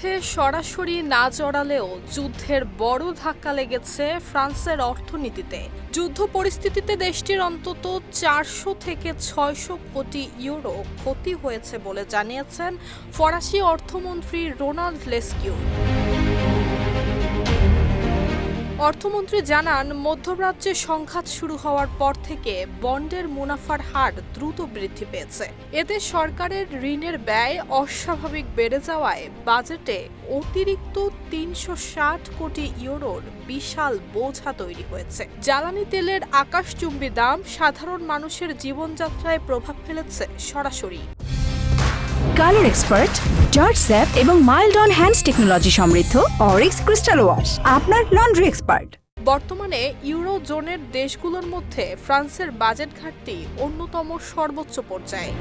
যুদ্ধে সরাসরি না জড়ালেও যুদ্ধের বড় ধাক্কা লেগেছে ফ্রান্সের অর্থনীতিতে। যুদ্ধ পরিস্থিতিতে দেশটির অন্তত 400 থেকে 600 কোটি ইউরো ক্ষতি হয়েছে বলে জানিয়েছেন ফরাসি অর্থমন্ত্রী রোনাল্ড লেসকিউ। অর্থমন্ত্রী জানান, মধ্যপ্রাচ্যে সংঘাত শুরু হওয়ার পর থেকে বন্ডের মুনাফার হার দ্রুত বৃদ্ধি পেয়েছে। এতে সরকারের ঋণের ব্যয় অস্বাভাবিক বেড়ে যাওয়ায় বাজেটে অতিরিক্ত 360 কোটি ইউরোর বিশাল বোঝা তৈরি হয়েছে। জ্বালানি তেলের আকাশচুম্বী দাম সাধারণ মানুষের জীবনযাত্রায় প্রভাব ফেলেছে সরাসরি। কালার এক্সপার্ট, জর্জ স্যাপ এবং মাইল্ড অন হ্যান্ডস টেকনোলজি সমৃদ্ধ অরিক্স ক্রিস্টাল ওয়াশ আপনার লন্ড্রি এক্সপার্ট। বর্তমানে ইউরো জোনের দেশগুলোর মধ্যে ফ্রান্সের বাজেট ঘাটতি অন্যতম সর্বোচ্চ পর্যায়ে।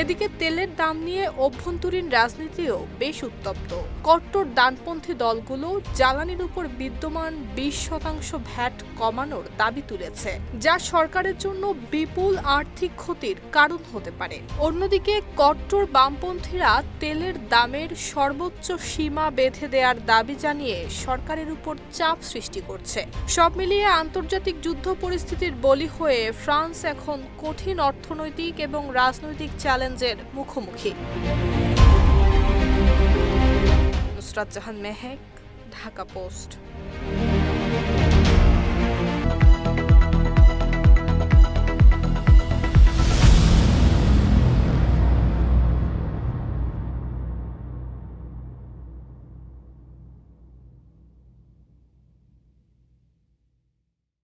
এদিকে তেলের দাম নিয়ে অভ্যন্তরীণ রাজনীতিও বেশ উত্তপ্ত। কট্টর ডানপন্থী দলগুলো জ্বালানির উপর বিদ্যমান 20% ভ্যাট কমানোর দাবি তুলেছে, যা সরকারের জন্য বিপুল আর্থিক ক্ষতির কারণ হতে পারে। অন্যদিকে কট্টর বামপন্থীরা তেলের দামের সর্বোচ্চ সীমা বেঁধে দেওয়ার দাবি জানিয়ে সরকারের উপর চাপ সৃষ্টি করছে। সব মিলিয়ে আন্তর্জাতিক যুদ্ধ পরিস্থিতির বলি হয়ে ফ্রান্স এখন কঠিন অর্থনৈতিক এবং রাজনৈতিক চ্যালেঞ্জের মুখোমুখি। নুসরাত জাহান মেহেক, ঢাকা পোস্ট।